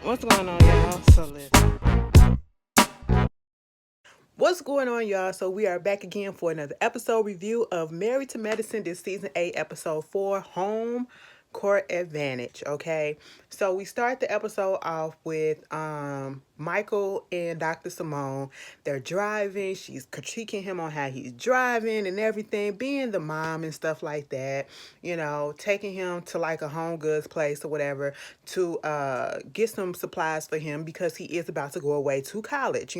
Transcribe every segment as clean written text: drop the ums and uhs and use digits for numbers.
What's going on, y'all? What's going on, y'all? So we are back again for another episode review of Married to Medicine. This season 8, episode 4, Home Court Advantage. Okay, so we start the episode off with Michael and Dr. Simone. They're driving. She's critiquing him on how he's driving and everything, being the mom and stuff like that. You know, taking him to like a home goods place or whatever to get some supplies for him because he is about to go away to college.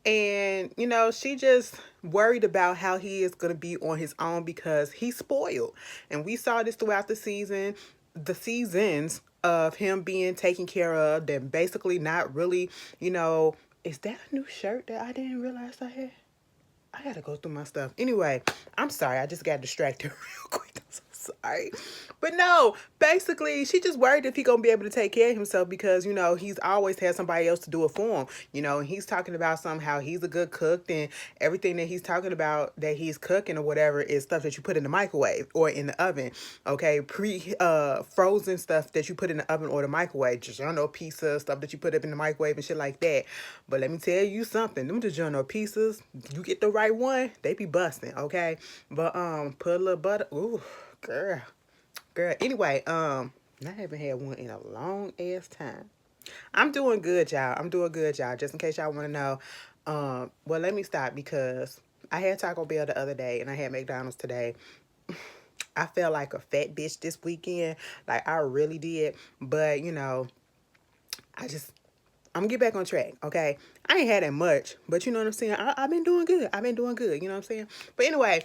And, she just worried about how he is going to be on his own because he's spoiled. And we saw this throughout the seasons of him being taken care of, then basically not really, is that a new shirt that I didn't realize I had? I gotta go through my stuff. Anyway, I'm sorry. I just got distracted real quick. I'm so sorry. But no, basically, she just worried if he gonna be able to take care of himself because, he's always had somebody else to do it for him. And he's talking about somehow he's a good cook and everything that he's talking about that he's cooking or whatever is stuff that you put in the microwave or in the oven. Okay, frozen stuff that you put in the oven or the microwave. DiGiorno pizza, stuff that you put up in the microwave and shit like that. But let me tell you something. Them DiGiorno pizzas, you get the right one, they be busting, okay? But put a little butter. Ooh, girl. Anyway, I haven't had one in a long ass time. I'm doing good, y'all. Just in case y'all want to know. Well, let me stop because I had Taco Bell the other day and I had McDonald's today. I felt like a fat bitch this weekend. Like I really did. But, I just I'm gonna get back on track, okay? I ain't had that much, but you know what I'm saying? I've been doing good. You know what I'm saying? But anyway,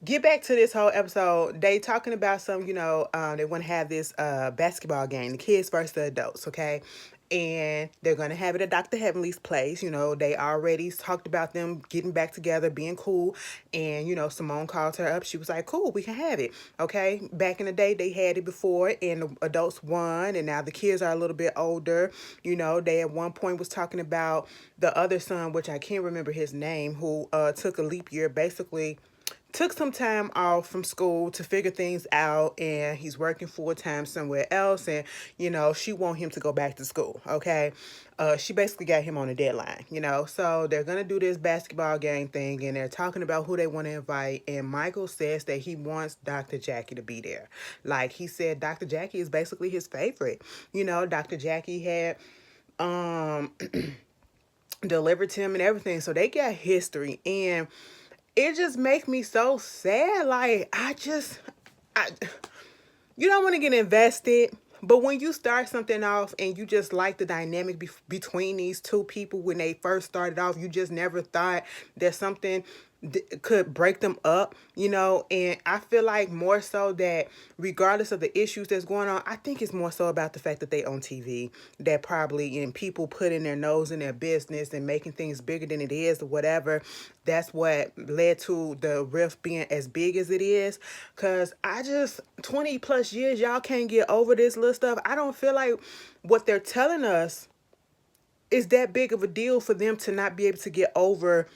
get back to this whole episode. They talking about some, they want to have this basketball game, the kids versus the adults, okay? And they're going to have it at Dr. Heavenly's place. They already talked about them getting back together, being cool. And, Simone called her up. She was like, cool, we can have it. Okay. Back in the day, they had it before and the adults won. And now the kids are a little bit older. They at one point was talking about the other son, which I can't remember his name, who took a leap year, basically took some time off from school to figure things out, and he's working full-time somewhere else, and she want him to go back to school. Okay, she basically got him on a deadline. So they're gonna do this basketball game thing, and they're talking about who they want to invite, and Michael says that he wants Dr. Jackie to be there. Like he said, Dr. Jackie is basically his favorite. Dr. Jackie had delivered him and everything, so they got history. And it just makes me so sad. Like, you don't want to get invested, but when you start something off and you just like the dynamic between these two people when they first started off, you just never thought that something could break them up, and I feel like more so that regardless of the issues that's going on, I think it's more so about the fact that they on TV, that probably and people putting their nose in their business and making things bigger than it is or whatever. That's what led to the rift being as big as it is. Cause 20 plus years, y'all can't get over this little stuff. I don't feel like what they're telling us is that big of a deal for them to not be able to get over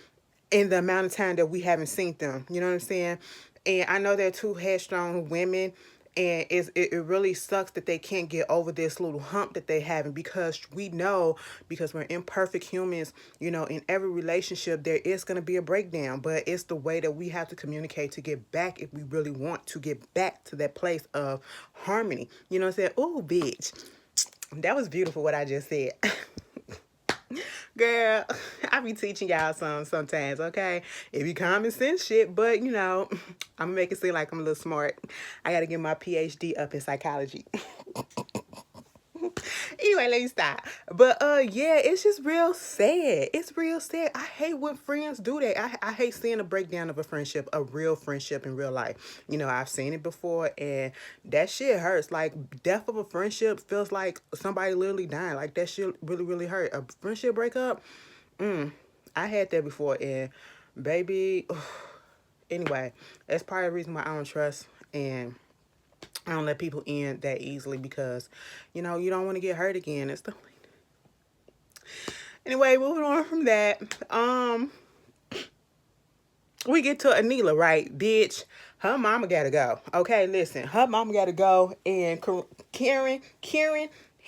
in the amount of time that we haven't seen them. You know what I'm saying? And I know they're two headstrong women, and it really sucks that they can't get over this little hump that they having, because we know, because we're imperfect humans, in every relationship there is going to be a breakdown, but it's the way that we have to communicate to get back if we really want to get back to that place of harmony. You know what I'm saying? Oh, bitch. That was beautiful what I just said. Girl, I be teaching y'all sometimes, okay? It be common sense shit, but I'm gonna make it seem like I'm a little smart. I gotta get my PhD up in psychology. Anyway, let me stop. But yeah, it's just real sad. It's real sad. I hate when friends do that. I hate seeing a breakdown of a friendship, a real friendship in real life. I've seen it before, and that shit hurts. Like, death of a friendship feels like somebody literally dying. Like, that shit really, really hurt. A friendship breakup, I had that before, and baby, anyway, that's part of the reason why I don't trust and I don't let people in that easily, because you don't want to get hurt again and stuff like that. Anyway, moving on from that, we get to Anila, right? Bitch, her mama gotta go. Okay, listen, her mama gotta go, and Kieran,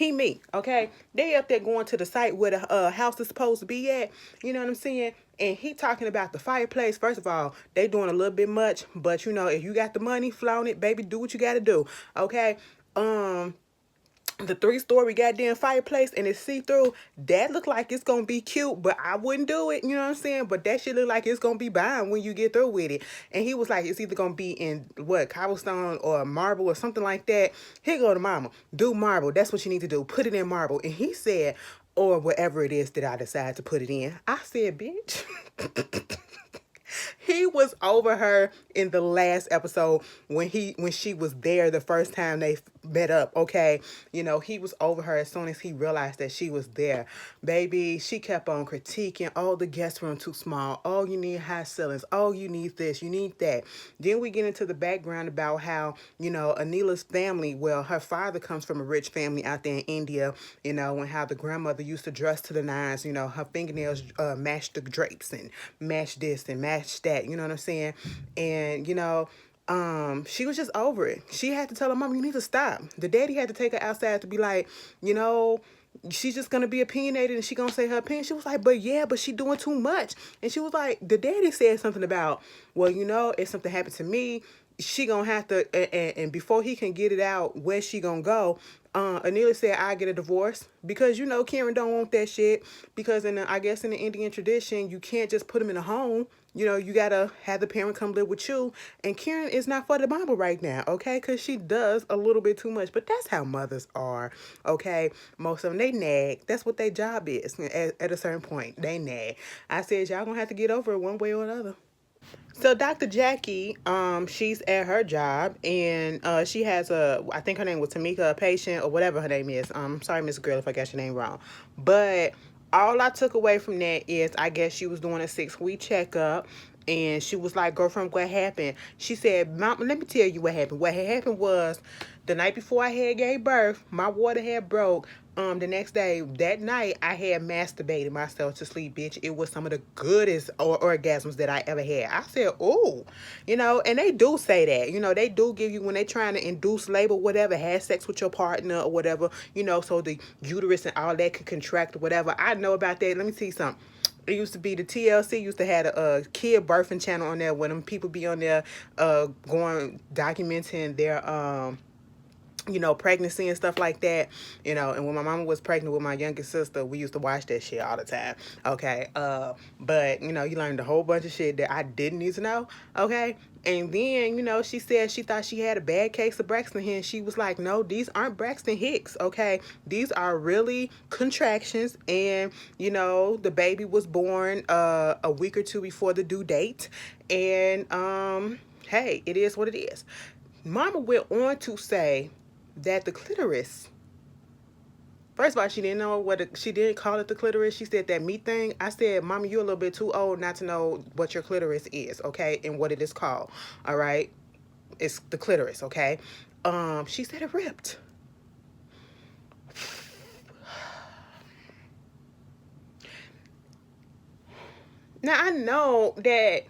He me, okay? They up there going to the site where the house is supposed to be at. You know what I'm saying? And he talking about the fireplace. First of all, they doing a little bit much, but you know, if you got the money, flaunt it, baby. Do what you got to do, okay? The 3-story goddamn fireplace and it's see-through, that look like it's gonna be cute, but I wouldn't do it, you know what I'm saying? But that shit look like it's gonna be buying when you get through with it. And he was like, it's either gonna be in what, cobblestone or marble or something like that. Here go to mama, do marble. That's what you need to do, put it in marble. And he said, or whatever it is that I decide to put it in. I said, bitch. He was over her in the last episode when she was there the first time they met up, okay? You know, he was over her as soon as he realized that she was there. Baby, she kept on critiquing, oh, the guest room too small. Oh, you need high ceilings. Oh, you need this, you need that. Then we get into the background about how, you know, Anila's family, well, her father comes from a rich family out there in India, you know, and how the grandmother used to dress to the nines, you know, her fingernails matched the drapes and matched this and matched that, you know what I'm saying? And, you know, she was just over it. She had to tell her mom, you need to stop. The daddy had to take her outside to be like, you know, she's just gonna be opinionated and she gonna say her opinion. She was like, but yeah, but she doing too much. And she was like, the daddy said something about, well, you know, if something happened to me, she gonna have to, and before he can get it out, where she gonna go? Anila said, I get a divorce because, you know, Karen don't want that shit because I guess in the Indian tradition, you can't just put him in a home. You know, you gotta have the parent come live with you. And Karen is not for the Bible right now, okay? Because she does a little bit too much. But that's how mothers are, okay? Most of them, they nag. That's what their job is at a certain point. They nag. I said, y'all gonna have to get over it one way or another. So Dr. Jackie, she's at her job and she has I think her name was Tamika, a patient or whatever her name is. Sorry, Miss Girl, if I got your name wrong. But all I took away from that is I guess she was doing a 6-week checkup and she was like, girlfriend, what happened? She said, Mom, let me tell you what happened. What had happened was the night before I had gave birth, my water had broke. The next day, that night, I had masturbated myself to sleep, bitch. It was some of the goodest orgasms that I ever had. I said, oh, you know, and they do say that, you know, they do give you, when they trying to induce labor, whatever, have sex with your partner or whatever, you know, so the uterus and all that can contract or whatever. I know about that. Let me tell you something. It used to be the TLC used to have a kid birthing channel on there when them people be on there going documenting their you know, pregnancy and stuff like that, you know. And when my mama was pregnant with my youngest sister, we used to watch that shit all the time, okay? But, you know, you learned a whole bunch of shit that I didn't need to know, okay? And then, you know, she said she thought she had a bad case of Braxton Hicks. She was like, no, these aren't Braxton Hicks, okay? These are really contractions. And, you know, the baby was born a week or two before the due date. And, hey, it is what it is. Mama went on to say that the clitoris, first of all, she didn't know she didn't call it the clitoris. She said that meat thing. I said, Mama, you're a little bit too old not to know what your clitoris is, okay, and what it is called. All right, it's the clitoris, okay. She said it ripped. Now I know that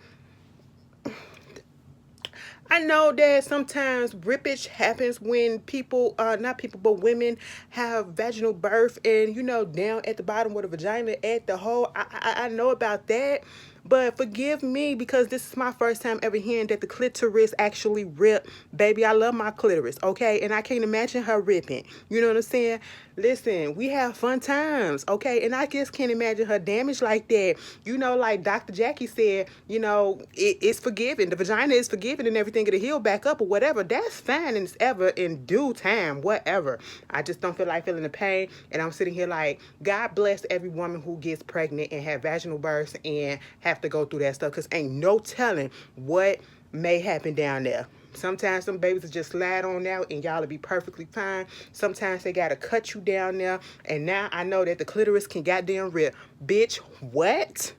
sometimes rippage happens when people, not people, but women have vaginal birth and, you know, down at the bottom where the vagina at the hole. I know about that. But forgive me because this is my first time ever hearing that the clitoris actually rip. Baby, I love my clitoris, okay? And I can't imagine her ripping. You know what I'm saying? Listen, we have fun times, okay? And I just can't imagine her damaged like that. You know, like Dr. Jackie said, you know, it's forgiven. The vagina is forgiven and everything. It'll heal back up or whatever. That's fine and it's ever in due time, whatever. I just don't feel like feeling the pain. And I'm sitting here like, God bless every woman who gets pregnant and have vaginal births and have to go through that stuff because ain't no telling what may happen down there. Sometimes some babies will just slide on out and y'all will be perfectly fine. Sometimes they gotta cut you down there. And now I know that the clitoris can goddamn rip. Bitch, what?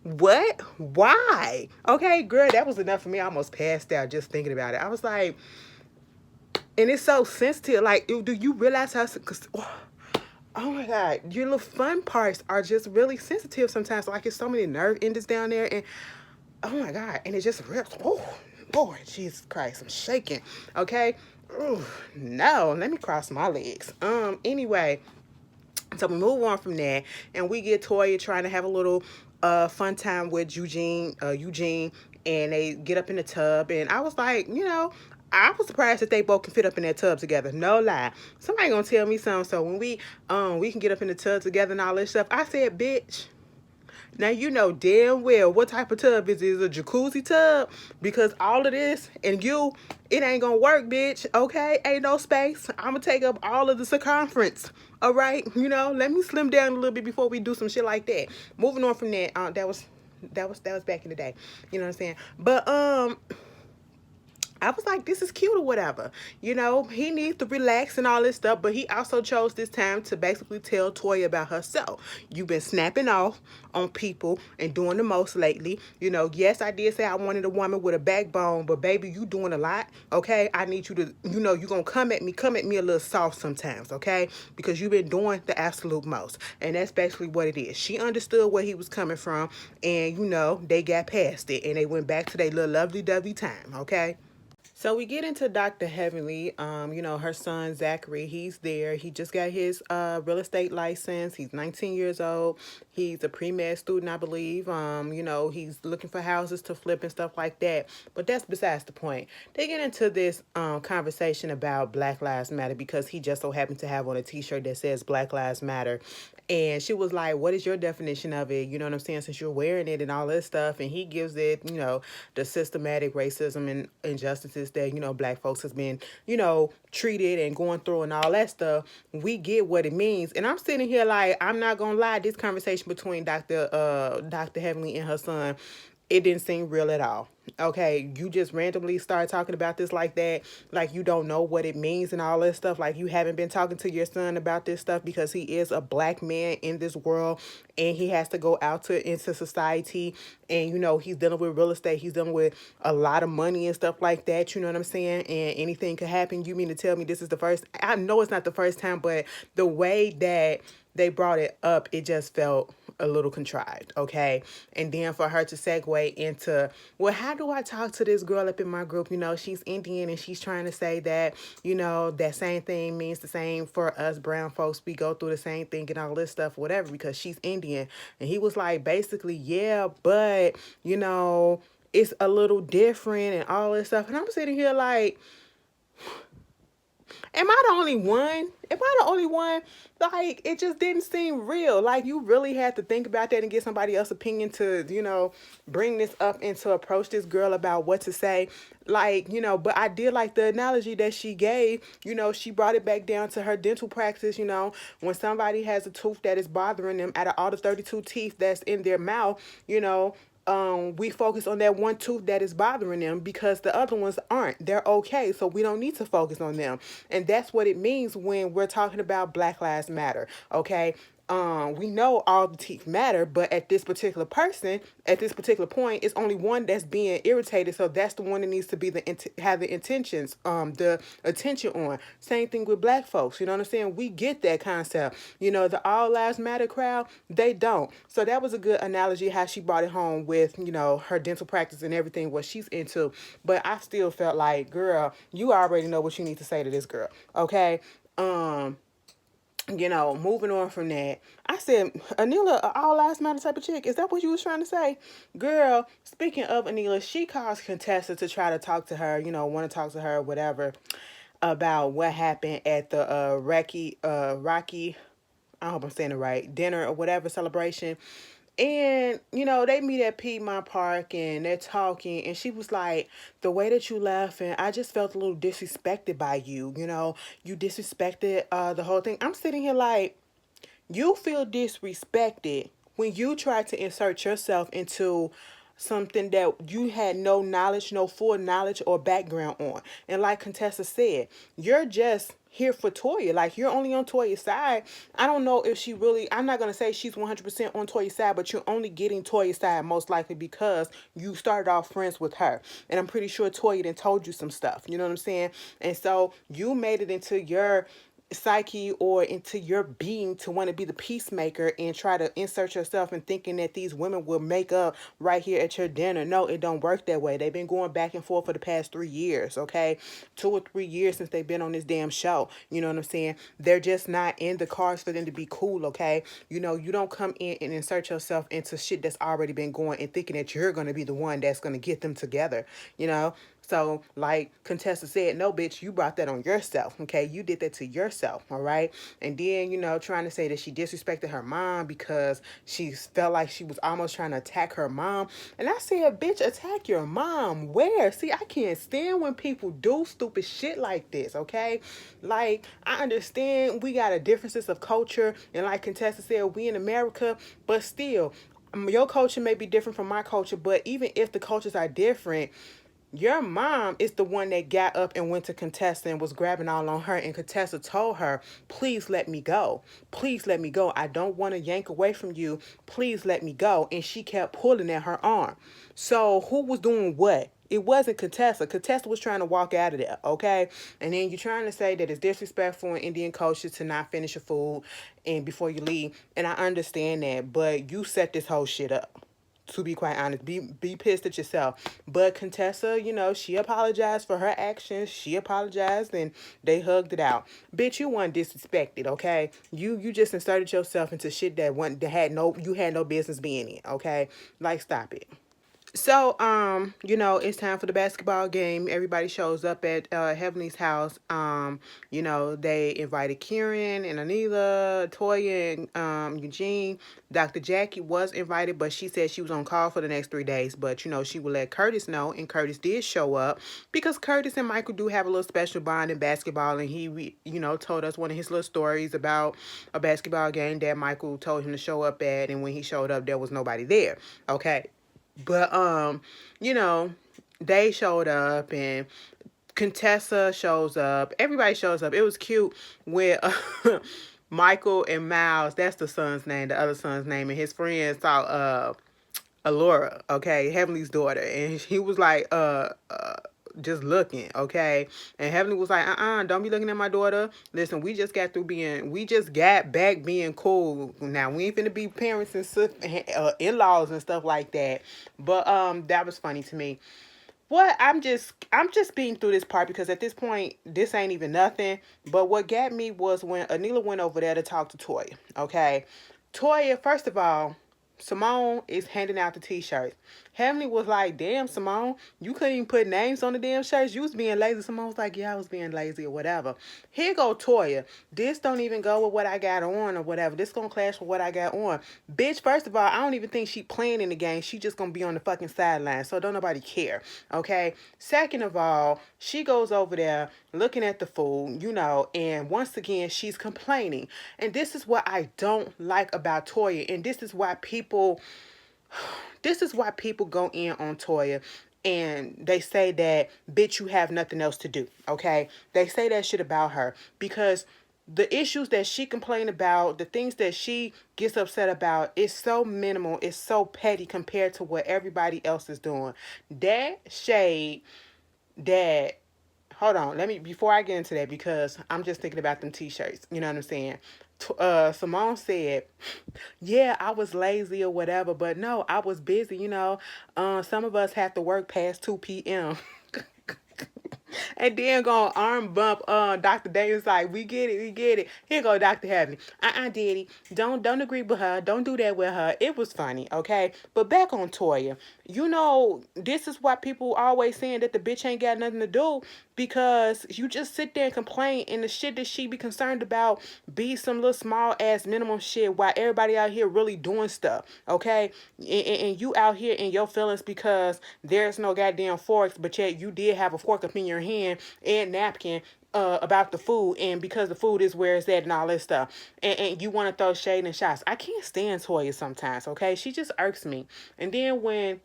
What? Why? Okay, girl, that was enough for me. I almost passed out just thinking about it. I was like, and it's so sensitive. Like, do you realize how... Oh my God, your little fun parts are just really sensitive sometimes. Like, it's so many nerve endings down there, and oh my God, and it just rips. Oh, Lord Jesus Christ, I'm shaking. Okay, Ooh, no, let me cross my legs. Anyway, so we move on from that, and we get Toya trying to have a little fun time with Eugene, and they get up in the tub, and I was like, I was surprised that they both can fit up in that tub together. No lie. Somebody gonna tell me something. So when we can get up in the tub together and all this stuff, I said, bitch. Now you know damn well what type of tub is it? Is it a jacuzzi tub? Because all of this and it ain't gonna work, bitch. Okay, ain't no space. I'm gonna take up all of the circumference. All right, let me slim down a little bit before we do some shit like that. Moving on from that, that was back in the day. You know what I'm saying? But I was like, this is cute or whatever. He needs to relax and all this stuff, but he also chose this time to basically tell Toya about herself. You've been snapping off on people and doing the most lately. Yes, I did say I wanted a woman with a backbone, but baby, you doing a lot, okay? I need you to, you're going to come at me a little soft sometimes, okay? Because you've been doing the absolute most. And that's basically what it is. She understood where he was coming from, and, they got past it, and they went back to their little lovely-dovey time, okay? So we get into Dr. Heavenly. Her son Zachary, he's there. He just got his real estate license. He's 19 years old. He's a pre-med student, I believe. He's looking for houses to flip and stuff like that. But that's besides the point. They get into this conversation about Black Lives Matter because he just so happened to have on a t-shirt that says Black Lives Matter. And she was like, what is your definition of it? You know what I'm saying? Since you're wearing it and all this stuff. And he gives it, the systematic racism and injustices that, black folks has been, treated and going through and all that stuff. We get what it means. And I'm sitting here like, I'm not going to lie, this conversation between Dr. Heavenly and her son, it didn't seem real at all. Okay, you just randomly start talking about this like that, like you don't know what it means and all this stuff, like you haven't been talking to your son about this stuff because he is a black man in this world and he has to go out into society, and he's dealing with real estate, he's dealing with a lot of money and stuff like that, you know what I'm saying? And anything could happen. You mean to tell me this is the first? I know it's not the first time, but the way that they brought it up, it just felt a little contrived, okay? And then for her to segue into, well, how do I talk to this girl up in my group? She's Indian and she's trying to say that, that same thing means the same for us brown folks. We go through the same thing and all this stuff, whatever, because she's Indian. And he was like, basically, yeah, but, it's a little different and all this stuff. And I'm sitting here like, am I the only one? Am I the only one? Like, it just didn't seem real. Like, you really had to think about that and get somebody else's opinion to, bring this up and to approach this girl about what to say. Like, but I did like the analogy that she gave. She brought it back down to her dental practice. When somebody has a tooth that is bothering them, out of all the 32 teeth that's in their mouth, we focus on that one tooth that is bothering them because the other ones aren't. They're okay, so we don't need to focus on them. And that's what it means when we're talking about Black Lives Matter, okay? We know all the teeth matter, but at this particular point, it's only one that's being irritated. So that's the one that needs to be have the intentions, the attention on. Same thing with black folks. You know what I'm saying? We get that concept. The All Lives Matter crowd, they don't. So that was a good analogy how she brought it home with, her dental practice and everything, what she's into. But I still felt like, girl, you already know what you need to say to this girl. Okay. Moving on from that, I said, Anila, a all lives matter type of chick. Is that what you was trying to say? Girl, speaking of Anila, she calls Contessa to try to talk to her, want to talk to her, whatever, about what happened at the Rocky, I hope I'm saying it right, dinner or whatever celebration. And, they meet at Piedmont Park and they're talking. And she was like, the way that you left, and I just felt a little disrespected by you. You disrespected the whole thing. I'm sitting here like, you feel disrespected when you try to insert yourself into something that you had no full knowledge or background on. And like Contessa said, you're just here for Toya. Like, you're only on Toya's side. I don't know if she really, I'm not going to say she's 100% on Toya's side, but you're only getting Toya's side most likely because you started off friends with her. And I'm pretty sure Toya then told you some stuff. You know what I'm saying? And so you made it into your psyche or into your being to want to be the peacemaker and try to insert yourself in thinking that these women will make up right here at your dinner. No, it don't work that way. They've been going back and forth for the past 3 years, okay? 2 or 3 years since they've been on this damn show. You know what I'm saying? They're just not in the cards for them to be cool, okay? You know, you don't come in and insert yourself into shit that's already been going and thinking that you're going to be the one that's going to get them together, you know? So, like Contessa said, no, bitch, you brought that on yourself, okay? You did that to yourself, all right? And then, you know, trying to say that she disrespected her mom because she felt like she was almost trying to attack her mom. And I said, bitch, attack your mom. Where? See, I can't stand when people do stupid shit like this, okay? Like, I understand we got a differences of culture. And like Contessa said, we in America, but still, your culture may be different from my culture, but even if the cultures are different, your mom is the one that got up and went to Contessa and was grabbing all on her. And Contessa told her, please let me go. Please let me go. I don't want to yank away from you. Please let me go. And she kept pulling at her arm. So who was doing what? It wasn't Contessa. Contessa was trying to walk out of there, okay? And then you're trying to say that it's disrespectful in Indian culture to not finish your food and before you leave. And I understand that, but you set this whole shit up, to be quite honest. Be pissed at yourself. But Contessa, you know, she apologized for her actions. She apologized and they hugged it out. Bitch, you weren't disrespected, okay? You just inserted yourself into shit that had no, you had no business being in, okay? Like, stop it. So, you know, it's time for the basketball game. Everybody shows up at Heavenly's house. You know, they invited Kieran and Anila, Toya, and Eugene. Dr. Jackie was invited, but she said she was on call for the next 3 days. But, you know, she would let Curtis know, and Curtis did show up because Curtis and Michael do have a little special bond in basketball, and he, you know, told us one of his little stories about a basketball game that Michael told him to show up at, and when he showed up, there was nobody there. Okay. But you know, they showed up and Contessa shows up. Everybody shows up. It was cute when Michael and Miles, that's the son's name, the other son's name, and his friends saw Alora, okay, Heavenly's daughter, and he was like just looking, okay, and Heavenly was like, don't be looking at my daughter. Listen, we just got back being cool. Now we ain't finna be parents and in-laws and stuff like that. But that was funny to me. What I'm just being through this part because at this point this ain't even nothing. But what got me was when Anila went over there to talk to Toya. Okay, Toya, first of all, Simone is handing out the t-shirts. Heavenly was like, damn, Simone, you couldn't even put names on the damn shirts. You was being lazy. Simone was like, yeah, I was being lazy or whatever. Here go Toya. This don't even go with what I got on or whatever. This gonna clash with what I got on. Bitch, first of all, I don't even think she playing in the game. She just gonna be on the fucking sideline. So don't nobody care. Okay? Second of all, she goes over there looking at the food, you know, and once again, she's complaining. And this is what I don't like about Toya. And this is why people go in on Toya and they say that, bitch, you have nothing else to do, okay? They say that shit about her because the issues that she complained about, the things that she gets upset about, is so minimal, it's so petty compared to what everybody else is doing. That shade, that hold on, let me, before I get into that, because I'm just thinking about them t-shirts, you know what I'm saying? Simone said, yeah, I was lazy or whatever, but no, I was busy, you know. Some of us have to work past 2 p.m. And then gonna arm bump Dr. Davis like, we get it, we get it. Here go Dr. Heavenly. Diddy. Don't agree with her. Don't do that with her. It was funny, okay? But back on Toya. You know, this is why people always saying that the bitch ain't got nothing to do, because you just sit there and complain and the shit that she be concerned about be some little small ass minimum shit while everybody out here really doing stuff, okay? And you out here in your feelings because there's no goddamn forks, but yet you did have a fork up in your hand and napkin about the food, and because the food is where it's at and all this stuff, and you want to throw shade and shots. I can't stand Toya sometimes, okay? She just irks me. And then when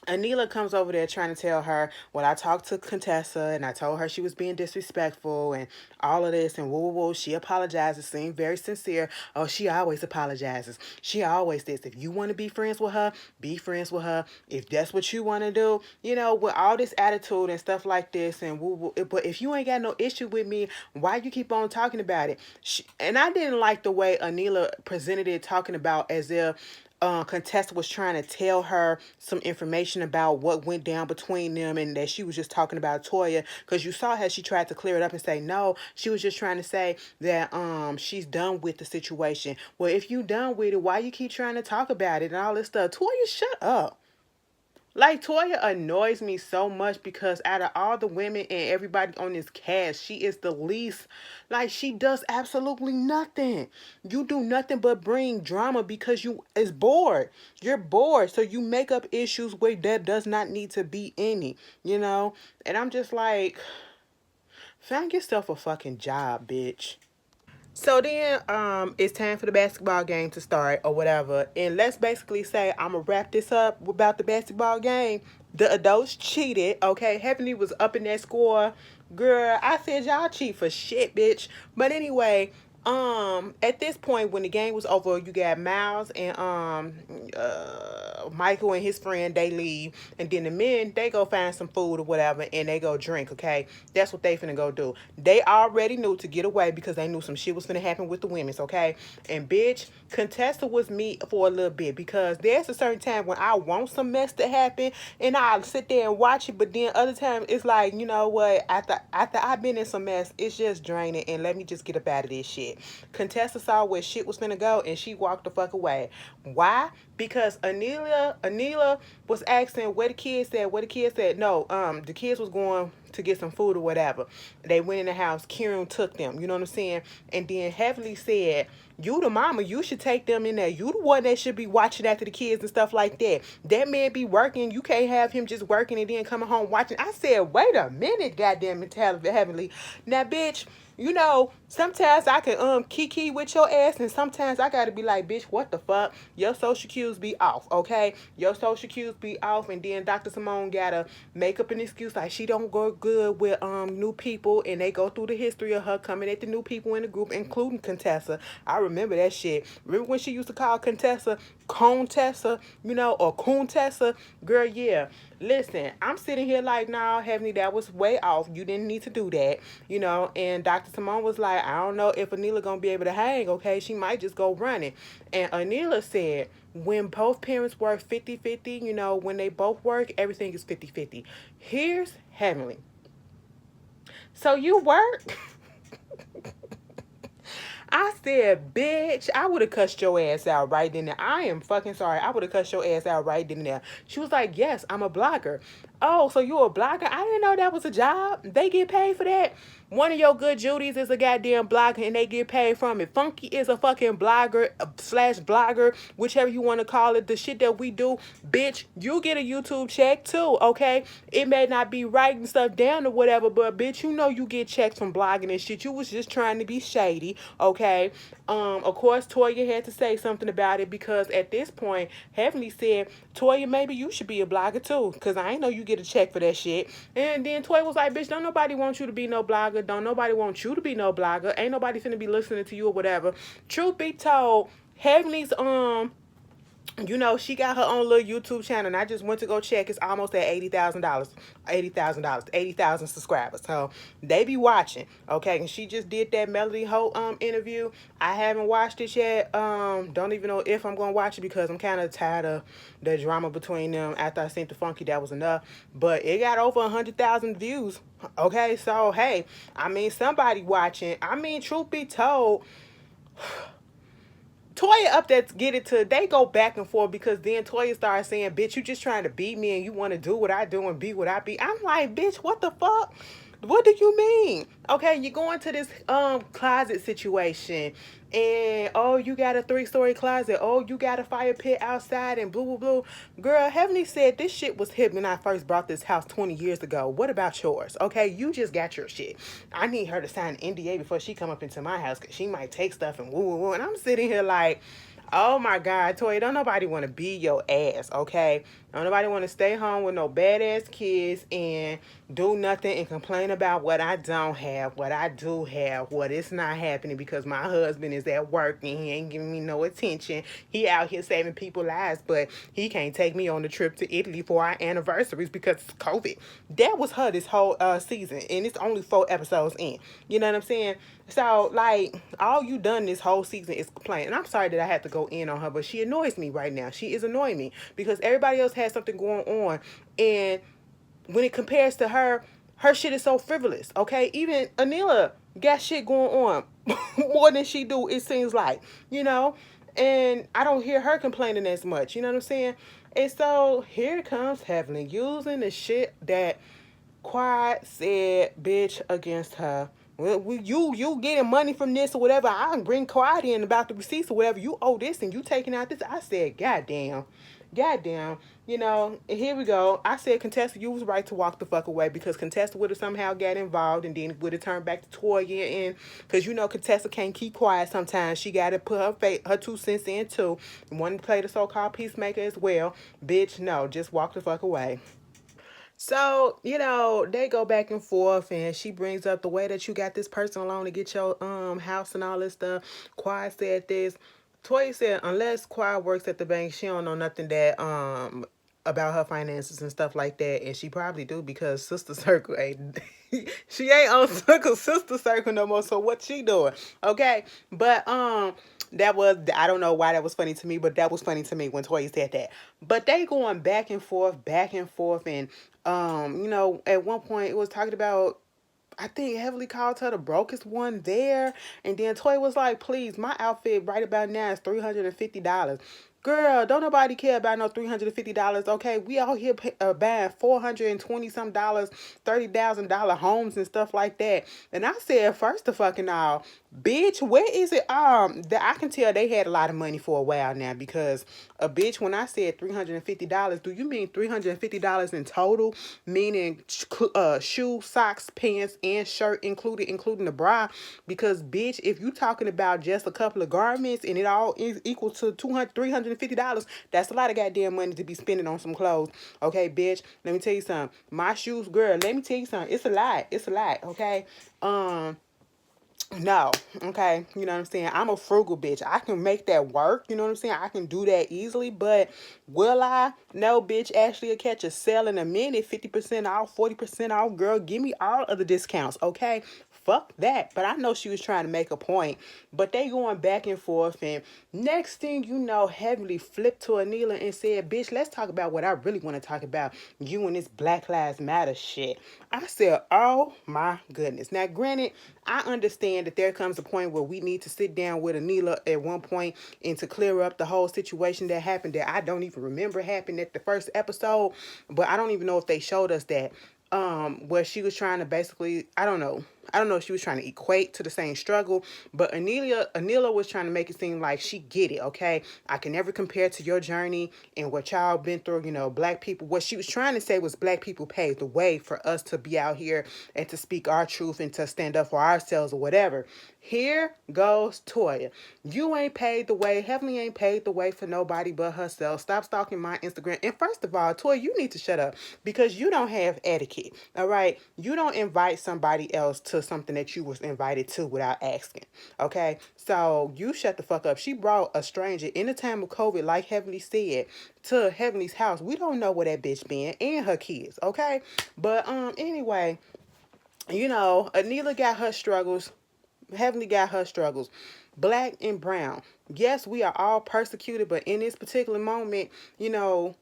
Anila comes over there trying to tell her, well, I talked to Contessa and I told her she was being disrespectful and all of this and woo woo woo. She apologizes, seemed very sincere. Oh, she always apologizes. She always says, if you want to be friends with her, be friends with her. If that's what you want to do, with all this attitude and stuff like this and woo woo. But if you ain't got no issue with me, why you keep on talking about it? And I didn't like the way Anila presented it, talking about as if Contessa was trying to tell her some information about what went down between them and that she was just talking about Toya, because you saw how she tried to clear it up and say no, she was just trying to say that she's done with the situation. Well, if you done with it, why you keep trying to talk about it and all this stuff? Toya, shut up. Like, Toya annoys me so much because out of all the women and everybody on this cast, she is the least, like, she does absolutely nothing. You do nothing but bring drama because you is bored. You're bored, so you make up issues where there does not need to be any, And I'm just like, find yourself a fucking job, bitch. So then it's time for the basketball game to start or whatever. And let's basically say I'm gonna wrap this up about the basketball game. The adults cheated, okay? Heavenly was up in that score. Girl, I said y'all cheat for shit, bitch. But anyway, at this point when the game was over, you got Miles and Michael and his friend, they leave, and then the men, they go find some food or whatever and they go drink, okay? That's what they finna go do. They already knew to get away because they knew some shit was finna happen with the women's, okay? And bitch, Contessa was me for a little bit because there's a certain time when I want some mess to happen and I'll sit there and watch it, but then other times it's like, you know what, after I've been in some mess, it's just draining and let me just get up out of this shit. Contessa saw where shit was finna go and she walked the fuck away. Why? Because Anila was asking where the kids said. Where the kids said no. The kids was going to get some food or whatever. They went in the house. Kieran took them. You know what I'm saying? And then Heavenly said, "You the mama. You should take them in there. You the one that should be watching after the kids and stuff like that. That man be working. You can't have him just working and then coming home watching." I said, "Wait a minute, goddamn it, Heavenly. Now, bitch." Sometimes I can kiki with your ass, and sometimes I gotta be like, bitch, what the fuck? Your social cues be off, okay? Your social cues be off, and then Dr. Simone gotta make up an excuse like she don't go good with new people, and they go through the history of her coming at the new people in the group, including Contessa. I remember that shit. Remember when she used to call Contessa Contessa, or Contessa? Girl, yeah. Listen, I'm sitting here like, nah, Heavenly, that was way off. You didn't need to do that, And Dr. Simone was like, I don't know if Anila gonna be able to hang, okay? She might just go running. And Anila said, when both parents work 50-50, when they both work, everything is 50-50. Here's Heavenly. So you work? I said, bitch, I would have cussed your ass out right then and there. I am fucking sorry. I would have cussed your ass out right then and there. She was like, yes, I'm a blogger. Oh, so you a blogger? I didn't know that was a job. They get paid for that. One of your good Judies is a goddamn blogger and they get paid from it. Funky is a fucking blogger slash blogger, whichever you want to call it. The shit that we do, bitch, you get a YouTube check too, okay? It may not be writing stuff down or whatever, but bitch, you get checks from blogging and shit. You was just trying to be shady, okay? Of course, Toya had to say something about it because at this point, Heavenly said, Toya, maybe you should be a blogger too, because I ain't know you get a check for that shit. And then Toya was like, bitch, don't nobody want you to be no blogger. Don't nobody want you to be no blogger. Ain't nobody finna be listening to you or whatever. Truth be told, Heavenly's she got her own little YouTube channel, and I just went to go check. It's almost at $80,000, $80,000, 80,000 subscribers. So they be watching, okay? And she just did that Melody Holt interview. I haven't watched it yet. Don't even know if I'm gonna watch it because I'm kind of tired of the drama between them. After I sent the Funky, that was enough. But it got over 100,000 views. Okay, so hey, somebody watching. Truth be told. Toya up there to get it to, they go back and forth because then Toya started saying, bitch, you just trying to beat me and you want to do what I do and be what I be. I'm like, bitch, what the fuck? What do you mean? Okay, you go into this closet situation and oh, you got a 3-story closet. Oh, you got a fire pit outside and blue, blue, blue. Girl, Heavenly said this shit was hip when I first bought this house 20 years ago. What about yours? Okay, you just got your shit. I need her to sign an NDA before she come up into my house because she might take stuff and woo, woo, woo. And I'm sitting here like, Oh my God, Toy, don't nobody want to be your ass, okay? Don't nobody want to stay home with no badass kids and do nothing and complain about what I don't have, what I do have, what it's not happening because my husband is at work and he ain't giving me no attention. He out here saving people's lives, but he can't take me on the trip to Italy for our anniversaries because it's COVID. That was her this whole season, and it's only 4 episodes in. You know what I'm saying? So, like, all you done this whole season is complain. And I'm sorry that I had to go in on her, but she annoys me right now. She is annoying me because everybody else has something going on. And when it compares to her, her shit is so frivolous, okay? Even Anila got shit going on more than she do, it seems like, you know? And I don't hear her complaining as much, you know what I'm saying? And so here comes Heavenly using the shit that Quiet said bitch against her. Well, you getting money from this or whatever. I can bring Quiet in about the receipts or whatever. You owe this and you taking out this. I said, goddamn. Goddamn. You know, and here we go. I said, Contessa, you was right to walk the fuck away because Contessa would have somehow got involved and then would have turned back to Toya and because you know Contessa can't keep quiet sometimes. She got to put her 2 cents in too. And wanted to play the so-called peacemaker as well. Bitch, no, just walk the fuck away. So, you know, they go back and forth and she brings up the way that you got this person loan to get your house and all this stuff. Quiet said this. Toya said unless Quiet works at the bank, she don't know nothing that about her finances and stuff like that. And she probably do because Sister Circle ain't she ain't on Sister Circle no more. So what she doing? Okay. But that was I don't know why that was funny to me, but that was funny to me when Toya said that. But they going back and forth, and you know, at one point it was talking about I think Heavily called her the brokest one there. And then Toy was like, please, my outfit right about now is $350. Girl, don't nobody care about no $350. Okay, we out here buying 420 some dollars, $30,000 homes and stuff like that. And I said, first of fucking all, bitch, where is it? That I can tell they had a lot of money for a while now because a bitch. When I said $350, do you mean $350 in total? Meaning, shoes, socks, pants, and shirt included, including the bra? Because bitch, if you talking about just a couple of garments and it all is equal to $350, that's a lot of goddamn money to be spending on some clothes. Okay, bitch. Let me tell you something. My shoes, girl. Let me tell you something. It's a lot. It's a lot. Okay. No, okay, you know what I'm saying? I'm a frugal bitch. I can make that work, you know what I'm saying? I can do that easily, but will I? No, bitch, Ashley will catch a sale in a minute, 50% off, 40% off. Girl, give me all of the discounts, okay? Fuck that. But I know she was trying to make a point, but they going back and forth, and next thing you know, Heavenly flipped to Anila and said, bitch, let's talk about what I really want to talk about. You and this Black Lives Matter shit. I said, oh my goodness. Now, granted, I understand that there comes a point where we need to sit down with Anila at one point and to clear up the whole situation that happened that I don't even remember happened at the first episode, but I don't even know if they showed us that. Where she was trying to basically, I don't know if she was trying to equate to the same struggle, but Anila was trying to make it seem like she get it, okay? I can never compare to your journey and what y'all been through, you know, black people. What she was trying to say was black people paved the way for us to be out here and to speak our truth and to stand up for ourselves or whatever. Here goes Toya. You ain't paid the way. Heavenly ain't paid the way for nobody but herself. Stop stalking my Instagram. And first of all, Toya, you need to shut up because you don't have etiquette. All right? You don't invite somebody else to something that you was invited to without asking. Okay? So you shut the fuck up. She brought a stranger in the time of COVID, like Heavenly said, to Heavenly's house. We don't know where that bitch been and her kids. Okay? But anyway, you know, Anila got her struggles. Heavenly got her struggles. Black and brown. Yes, we are all persecuted, but in this particular moment, you know,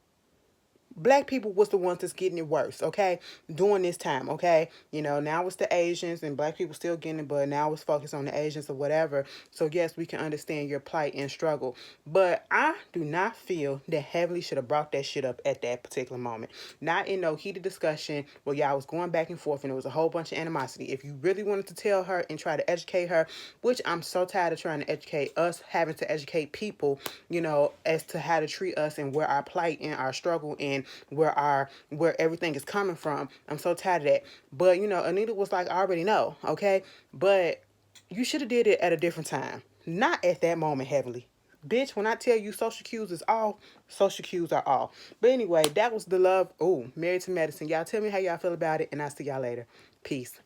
black people was the ones that's getting it worse, okay, during this time, okay. You know, now it's the Asians and black people still getting it, but now it's focused on the Asians or whatever. So yes, we can understand your plight and struggle, but I do not feel that Heavenly should have brought that shit up at that particular moment. Not in no heated discussion where y'all was going back and forth and it was a whole bunch of animosity. If you really wanted to tell her and try to educate her, which I'm so tired of trying to educate us, having to educate people, you know, as to how to treat us and where our plight and our struggle and where everything is coming from. I'm so tired of that. But you know, Anita was like, I already know, okay? But you should have did it at a different time. Not at that moment, Heavenly. Bitch, when I tell you social cues is all, social cues are all. But anyway, that was the love. Oh, Married to Medicine. Y'all tell me how y'all feel about it, and I'll see y'all later. Peace.